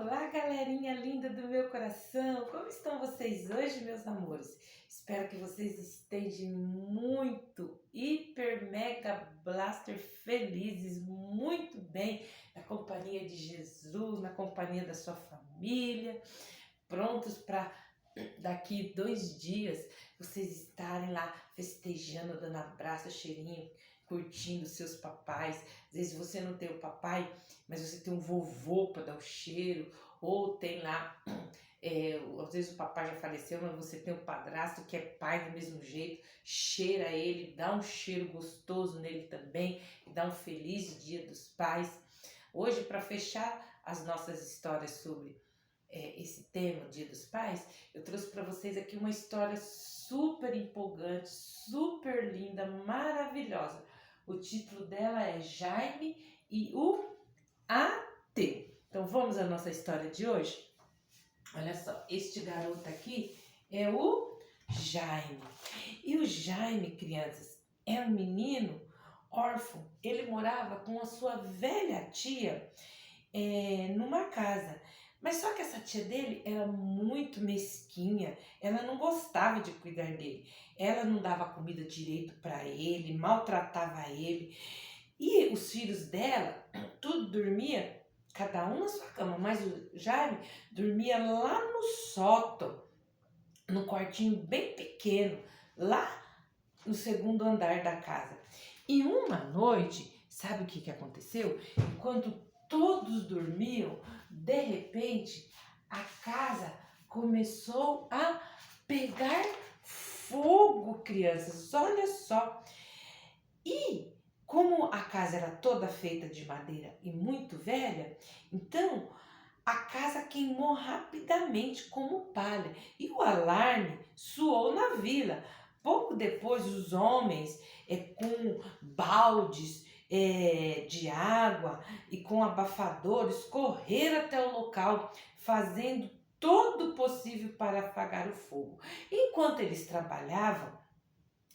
Olá, galerinha linda do meu coração! Como estão vocês hoje, meus amores? Espero que vocês estejam muito, hiper, mega, blaster felizes, muito bem, na companhia de Jesus, na companhia da sua família, prontos para daqui 2 dias vocês estarem lá festejando, dando abraço, cheirinho, curtindo seus papais. Às vezes você não tem o papai, mas você tem um vovô para dar o cheiro, ou tem lá, às vezes o papai já faleceu, mas você tem um padrasto que é pai do mesmo jeito, cheira ele, dá um cheiro gostoso nele também, e dá um feliz Dia dos Pais. Hoje, para fechar as nossas histórias sobre esse tema, Dia dos Pais, eu trouxe para vocês aqui uma história super empolgante, super linda, maravilhosa. O título dela é Jaime e o Ateu. Então vamos à nossa história de hoje? Olha só, este garoto aqui é o Jaime. E o Jaime, crianças, é um menino órfão. Ele morava com a sua velha tia numa casa. Mas só que essa tia dele era muito mesquinha, ela não gostava de cuidar dele, ela não dava comida direito para ele, maltratava ele. E os filhos dela, tudo dormia, cada um na sua cama, mas o Jaime dormia lá no sótão, no quartinho bem pequeno, lá no segundo andar da casa. E uma noite, sabe o que aconteceu? Enquanto todos dormiam, de repente, a casa começou a pegar fogo, crianças. Olha só. E como a casa era toda feita de madeira e muito velha, então a casa queimou rapidamente como palha. E o alarme soou na vila. Pouco depois, os homens com baldes de água e com abafadores correram até o local, fazendo todo o possível para apagar o fogo. Enquanto eles trabalhavam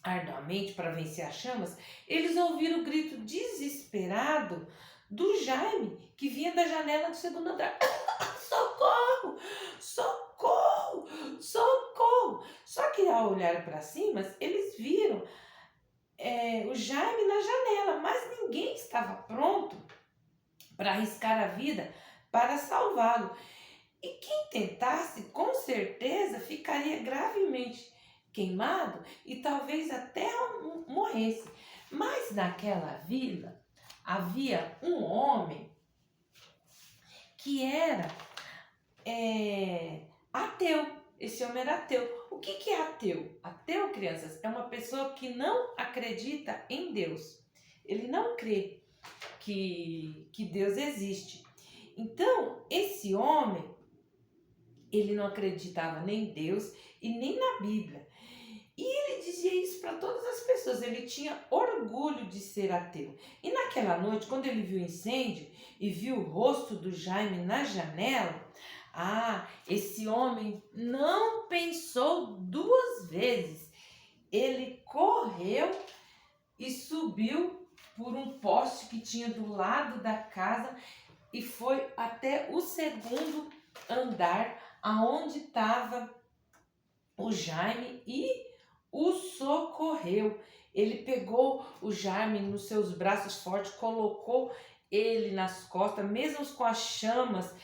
arduamente para vencer as chamas, eles ouviram o grito desesperado do Jaime, que vinha da janela do segundo andar. Socorro! Socorro! Socorro! Só que ao olhar para cima, eles viram o Jaime na janela, mas ninguém estava pronto para arriscar a vida para salvá-lo. E quem tentasse, com certeza, ficaria gravemente queimado e talvez até morresse. Mas naquela vila havia um homem que era ateu. Esse homem era ateu. O que é ateu? Ateu, crianças, é uma pessoa que não acredita em Deus. Ele não crê que Deus existe. Então, esse homem, ele não acreditava nem em Deus e nem na Bíblia. E ele dizia isso para todas as pessoas. Ele tinha orgulho de ser ateu. E naquela noite, quando ele viu o incêndio e viu o rosto do Jaime na janela, esse homem não pensou 2 vezes. Ele correu e subiu por um poste que tinha do lado da casa e foi até o segundo andar, aonde estava o Jaime, e o socorreu. Ele pegou o Jaime nos seus braços fortes, colocou ele nas costas, mesmo com as chamas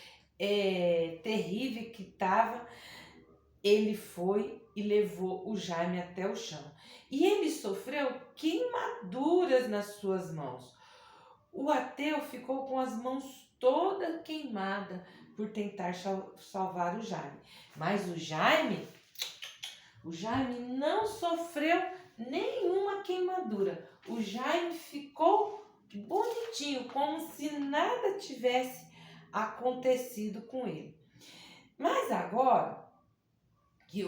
terrível que estava, ele foi e levou o Jaime até o chão. E ele sofreu queimaduras nas suas mãos. O ateu ficou com as mãos toda queimada por tentar salvar o Jaime. Mas o Jaime não sofreu nenhuma queimadura. O Jaime ficou bonitinho, como se nada tivesse acontecido com ele. Mas agora que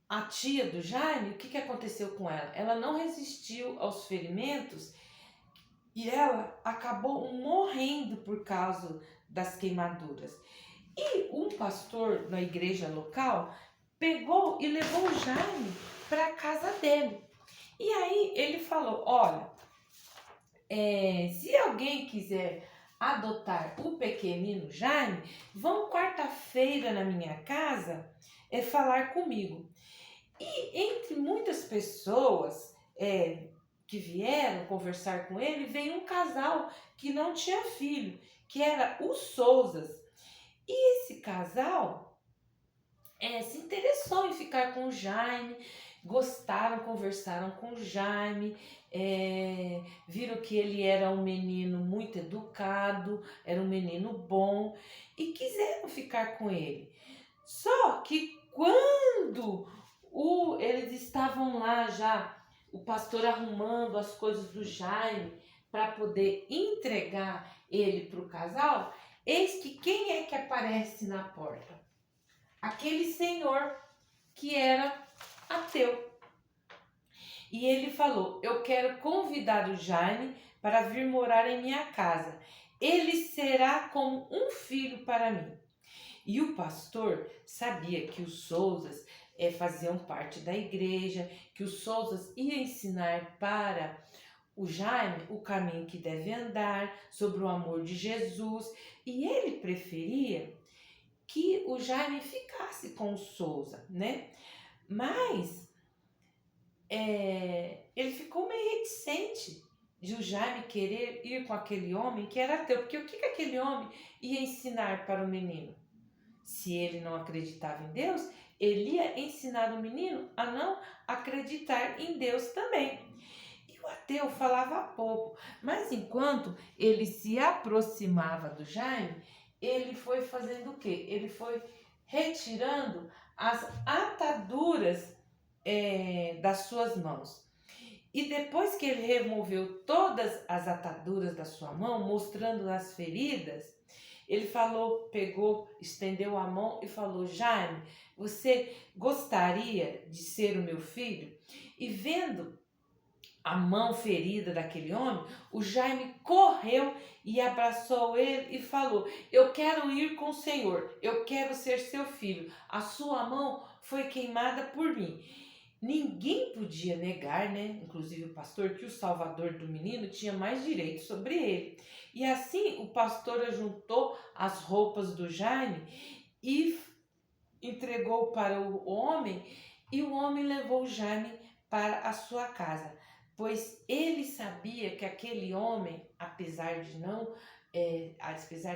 a tia do Jaime, o que aconteceu com ela? Ela não resistiu aos ferimentos e ela acabou morrendo por causa das queimaduras. E um pastor na igreja local pegou e levou o Jaime para a casa dele. E aí ele falou: olha, se alguém quiser adotar o pequenino Jaime, vão quarta-feira na minha casa falar comigo. E entre muitas pessoas que vieram conversar com ele, veio um casal que não tinha filho, que era os Souzas. E esse casal se interessou em ficar com o Jaime, gostaram, conversaram com o Jaime, viram que ele era um menino muito educado, era um menino bom e quiseram ficar com ele. Só que quando eles estavam lá já, o pastor arrumando as coisas do Jaime para poder entregar ele para o casal, eis que quem é que aparece na porta? Aquele senhor que era ateu. E ele falou: eu quero convidar o Jaime para vir morar em minha casa. Ele será como um filho para mim. E o pastor sabia que os Souzas faziam parte da igreja, que os Souzas iam ensinar para o Jaime o caminho que deve andar, sobre o amor de Jesus. E ele preferia que o Jaime ficasse com o Souza, né? Mas ele ficou meio reticente de o Jaime querer ir com aquele homem que era ateu, porque o que aquele homem ia ensinar para o menino? Se ele não acreditava em Deus, ele ia ensinar o menino a não acreditar em Deus também. E o ateu falava pouco, mas enquanto ele se aproximava do Jaime, ele foi fazendo o quê? Ele foi retirando as ataduras das suas mãos. E depois que ele removeu todas as ataduras da sua mão, mostrando as feridas, ele falou, pegou, estendeu a mão e falou: Jaime, você gostaria de ser o meu filho? E vendo a mão ferida daquele homem, o Jaime correu e abraçou ele e falou: eu quero ir com o Senhor, eu quero ser seu filho, a sua mão foi queimada por mim. Ninguém podia negar, né? Inclusive o pastor, que o salvador do menino tinha mais direito sobre ele. E assim o pastor ajuntou as roupas do Jaime e entregou para o homem, e o homem levou o Jaime para a sua casa, pois ele sabia que aquele homem, apesar de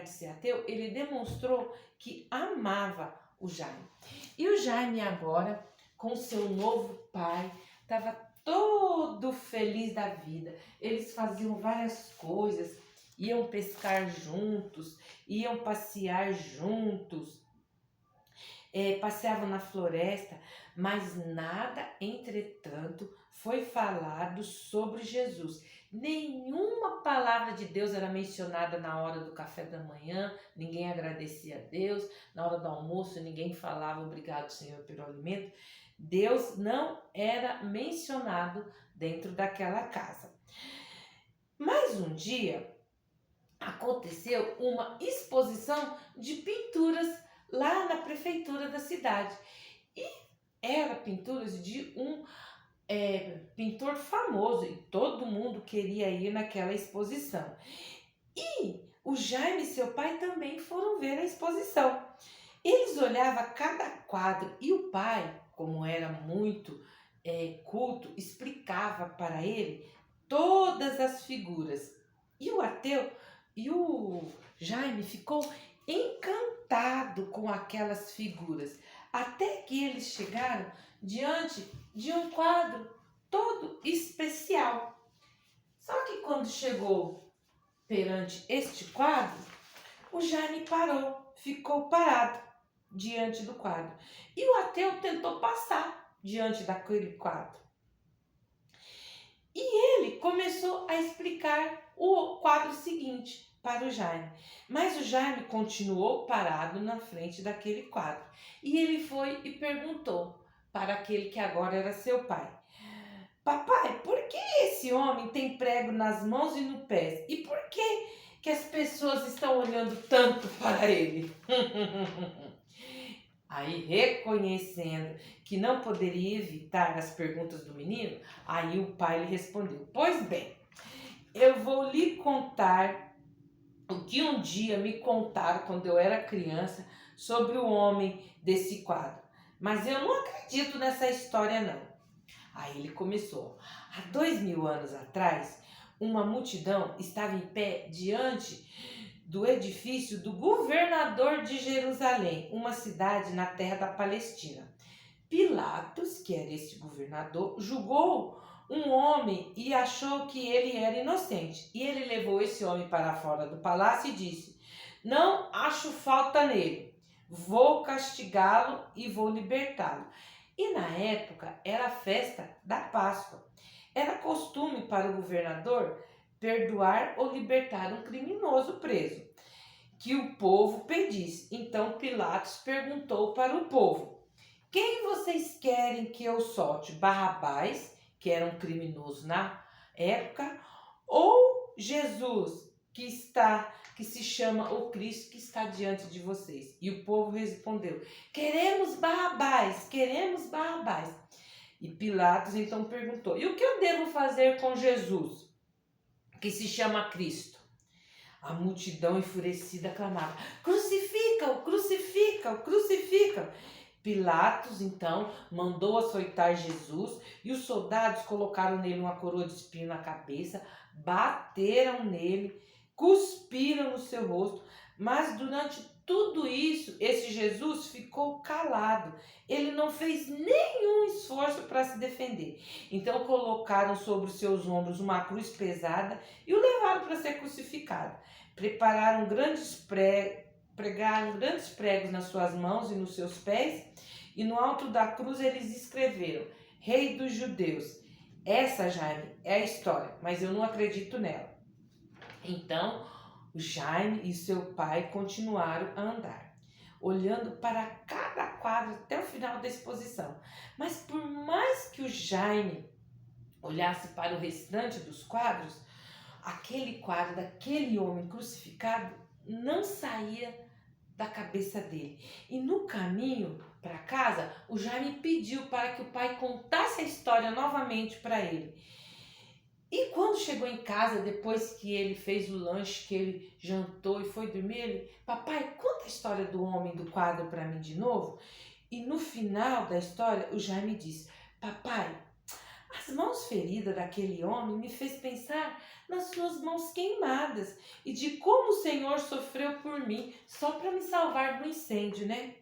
ser ateu, ele demonstrou que amava o Jaime. E o Jaime agora, com seu novo pai, estava todo feliz da vida. Eles faziam várias coisas, iam pescar juntos, iam passear juntos, passeavam na floresta, mas nada, entretanto, foi falado sobre Jesus. Nenhuma palavra de Deus era mencionada na hora do café da manhã, ninguém agradecia a Deus, na hora do almoço ninguém falava obrigado, Senhor, pelo alimento. Deus não era mencionado dentro daquela casa. Mas um dia aconteceu uma exposição de pinturas lá na prefeitura da cidade. E eram pinturas de um pintor famoso e todo mundo queria ir naquela exposição. E o Jaime e seu pai também foram ver a exposição. Eles olhavam cada quadro e o pai, como era muito culto, explicava para ele todas as figuras. E o ateu, e o Jaime ficou encantado com aquelas figuras, até que eles chegaram diante de um quadro todo especial. Só que quando chegou perante este quadro, o Jaime parou, ficou parado diante do quadro. E o ateu tentou passar diante daquele quadro. E ele começou a explicar o quadro seguinte para o Jaime. Mas o Jaime continuou parado na frente daquele quadro. E ele foi e perguntou para aquele que agora era seu pai: papai, por que esse homem tem prego nas mãos e no pés? E por que as pessoas estão olhando tanto para ele? Aí, reconhecendo que não poderia evitar as perguntas do menino, aí o pai lhe respondeu: pois bem, eu vou lhe contar o que um dia me contaram quando eu era criança sobre o homem desse quadro. Mas eu não acredito nessa história não. Aí ele começou. Há 2000 anos atrás, uma multidão estava em pé diante do edifício do governador de Jerusalém, uma cidade na terra da Palestina. Pilatos, que era esse governador, julgou um homem e achou que ele era inocente. E ele levou esse homem para fora do palácio e disse: não acho falta nele, vou castigá-lo e vou libertá-lo. E na época era a festa da Páscoa. Era costume para o governador perdoar ou libertar um criminoso preso que o povo pedisse. Então Pilatos perguntou para o povo: quem vocês querem que eu solte? Barrabás, que era um criminoso na época, ou Jesus, que se chama o Cristo que está diante de vocês? E o povo respondeu: queremos Barrabás, queremos Barrabás. E Pilatos então perguntou: e o que eu devo fazer com Jesus, que se chama Cristo? A multidão enfurecida clamava: crucifica-o, crucifica-o, crucifica-o. Pilatos então mandou açoitar Jesus e os soldados colocaram nele uma coroa de espinho na cabeça, bateram nele, cuspiram no seu rosto, mas durante tudo isso, esse Jesus ficou calado. Ele não fez nenhum esforço para se defender. Então colocaram sobre os seus ombros uma cruz pesada e o levaram para ser crucificado. Prepararam pregaram grandes pregos nas suas mãos e nos seus pés, e no alto da cruz eles escreveram: Rei dos Judeus. Essa, Jaime, é a história, mas eu não acredito nela. Então, o Jaime e seu pai continuaram a andar, olhando para cada quadro até o final da exposição. Mas por mais que o Jaime olhasse para o restante dos quadros, aquele quadro daquele homem crucificado não saía da cabeça dele. E no caminho para casa, o Jaime pediu para que o pai contasse a história novamente para ele. E quando chegou em casa, depois que ele fez o lanche, que ele jantou e foi dormir, ele: papai, conta a história do homem do quadro para mim de novo. E no final da história, o Jaime disse: papai, as mãos feridas daquele homem me fez pensar nas suas mãos queimadas e de como o Senhor sofreu por mim só para me salvar do incêndio, né?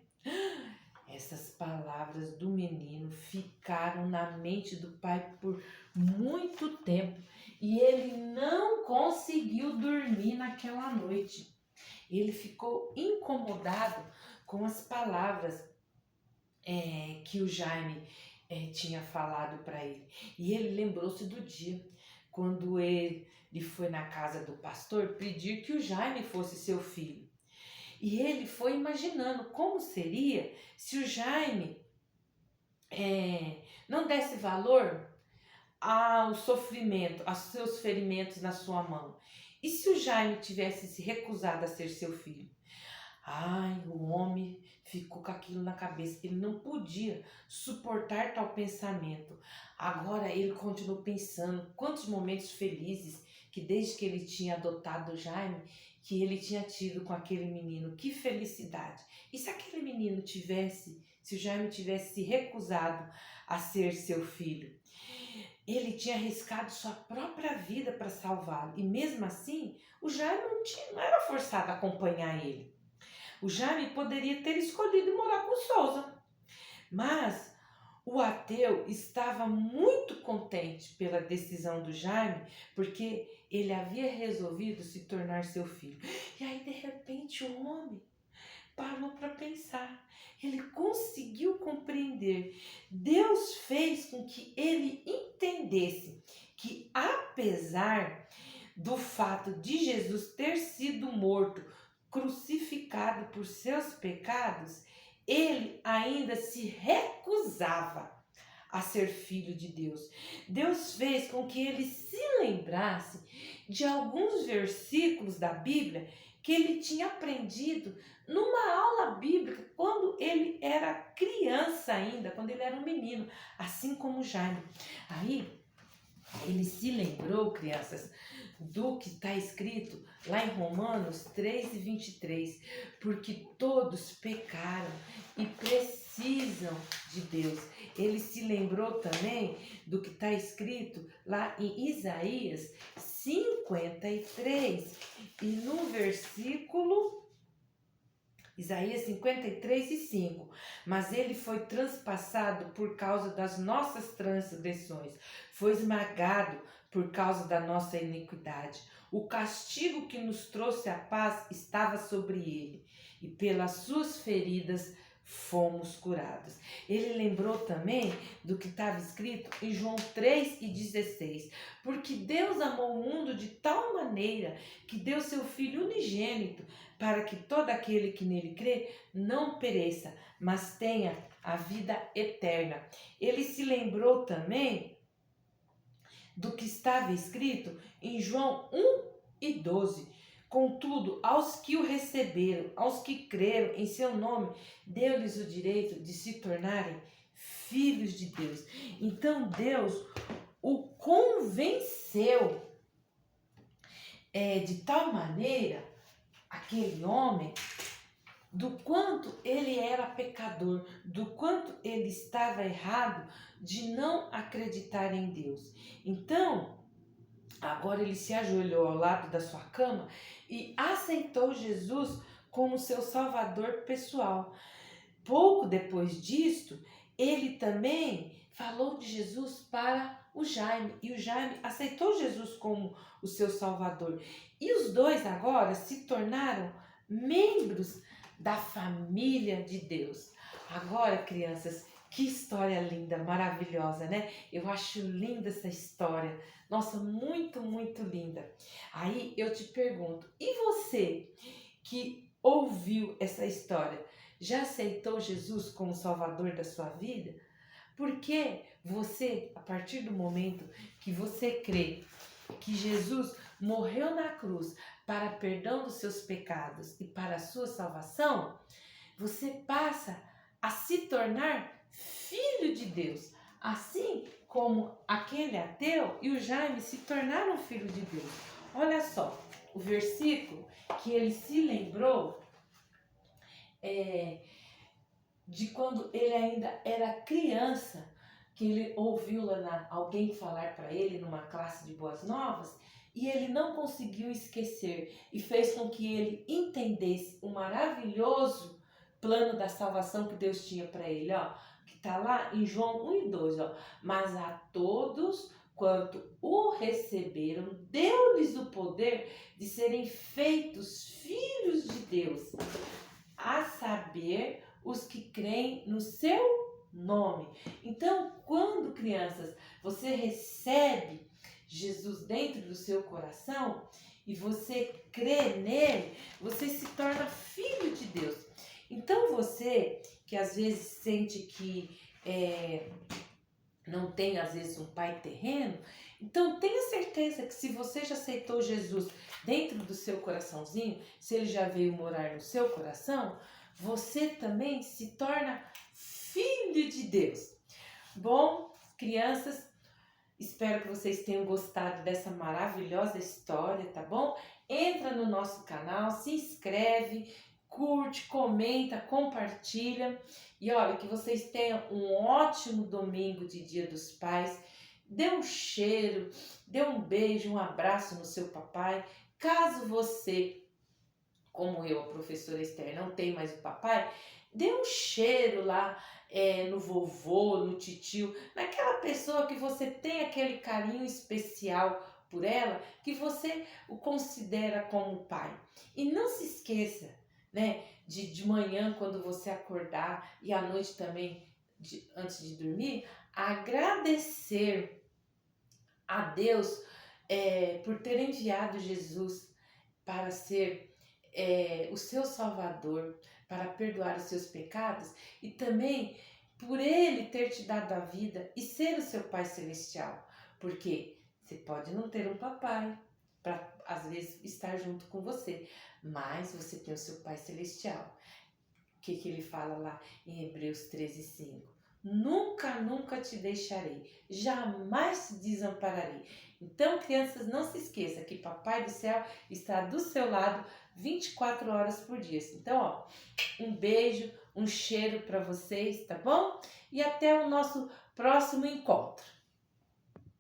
Essas palavras do menino ficaram na mente do pai por muito tempo e ele não conseguiu dormir naquela noite. Ele ficou incomodado com as palavras que o Jaime tinha falado para ele. E ele lembrou-se do dia quando ele foi na casa do pastor pedir que o Jaime fosse seu filho. E ele foi imaginando como seria se o Jaime não desse valor ao sofrimento, aos seus ferimentos na sua mão. E se o Jaime tivesse se recusado a ser seu filho? Ai, o homem ficou com aquilo na cabeça. Ele não podia suportar tal pensamento. Agora ele continuou pensando quantos momentos felizes que desde que ele tinha adotado o Jaime, que ele tinha tido com aquele menino. Que felicidade! E se aquele menino se o Jaime tivesse se recusado a ser seu filho? Ele tinha arriscado sua própria vida para salvá-lo. E mesmo assim, o Jaime não era forçado a acompanhar ele. O Jaime poderia ter escolhido morar com o Souza, mas o ateu estava muito contente pela decisão do Jaime, porque ele havia resolvido se tornar seu filho. E aí, de repente, o homem parou para pensar. Ele conseguiu compreender. Deus fez com que ele entendesse que, apesar do fato de Jesus ter sido morto, crucificado por seus pecados, ele ainda se recusava a ser filho de Deus. Deus fez com que ele se lembrasse de alguns versículos da Bíblia que ele tinha aprendido numa aula bíblica quando ele era criança ainda, quando ele era um menino, assim como Jaime. Aí Ele se lembrou, crianças, do que está escrito lá em Romanos 3:23, porque todos pecaram e precisam de Deus. Ele se lembrou também do que está escrito lá em Isaías 53, e no versículo Isaías 53:5. Mas ele foi transpassado por causa das nossas transgressões, foi esmagado por causa da nossa iniquidade. O castigo que nos trouxe a paz estava sobre ele, e pelas suas feridas fomos curados. Ele lembrou também do que estava escrito em João 3:16. Porque Deus amou o mundo de tal maneira que deu seu Filho unigênito, para que todo aquele que nele crê não pereça, mas tenha a vida eterna. Ele se lembrou também do que estava escrito em João 1:12. Contudo, aos que o receberam, aos que creram em seu nome, deu-lhes o direito de se tornarem filhos de Deus. Então Deus o convenceu de tal maneira, aquele homem, do quanto ele era pecador, do quanto ele estava errado de não acreditar em Deus. Então, agora ele se ajoelhou ao lado da sua cama e aceitou Jesus como seu salvador pessoal. Pouco depois disto, ele também falou de Jesus para o Jaime, e o Jaime aceitou Jesus como o seu salvador. E os dois agora se tornaram membros da família de Deus. Agora, crianças, que história linda, maravilhosa, né? Eu acho linda essa história. Nossa, muito, muito linda. Aí eu te pergunto, e você que ouviu essa história, já aceitou Jesus como Salvador da sua vida? Porque você, a partir do momento que você crê que Jesus morreu na cruz para perdão dos seus pecados e para a sua salvação, você passa a se tornar filho de Deus, assim como aquele ateu e o Jaime se tornaram filho de Deus. Olha só, o versículo que ele se lembrou de quando ele ainda era criança, que ele ouviu lá alguém falar para ele numa classe de boas novas, e ele não conseguiu esquecer, e fez com que ele entendesse o maravilhoso plano da salvação que Deus tinha para ele, ó, que está lá em João 1:12, ó. Mas a todos quanto o receberam, deu-lhes o poder de serem feitos filhos de Deus, a saber, os que creem no seu nome. Então, quando, crianças, você recebe Jesus dentro do seu coração e você crê nele, você se torna filho de Deus. Então, você que às vezes sente que não tem, às vezes, um pai terreno, então tenha certeza que se você já aceitou Jesus dentro do seu coraçãozinho, se ele já veio morar no seu coração, você também se torna filho de Deus. Bom, crianças, espero que vocês tenham gostado dessa maravilhosa história, tá bom? Entra no nosso canal, se inscreve, curte, comenta, compartilha. E olha, que vocês tenham um ótimo domingo de Dia dos Pais. Dê um cheiro, dê um beijo, um abraço no seu papai. Caso você, como eu, a professora Esther, não tem mais o papai, dê um cheiro lá no vovô, no titio, naquela pessoa que você tem aquele carinho especial por ela, que você o considera como pai. E não se esqueça, né, de manhã, quando você acordar, e à noite também, antes de dormir, agradecer a Deus por ter enviado Jesus para ser o seu Salvador, para perdoar os seus pecados, e também por Ele ter te dado a vida e ser o seu Pai Celestial. Porque você pode não ter um papai para, às vezes, estar junto com você, mas você tem o seu Pai Celestial. O que ele fala lá em Hebreus 13:5? nunca, nunca te deixarei, jamais te desampararei. Então, crianças, não se esqueça que Papai do Céu está do seu lado 24 horas por dia. Então, ó, um beijo, um cheiro para vocês, tá bom? E até o nosso próximo encontro.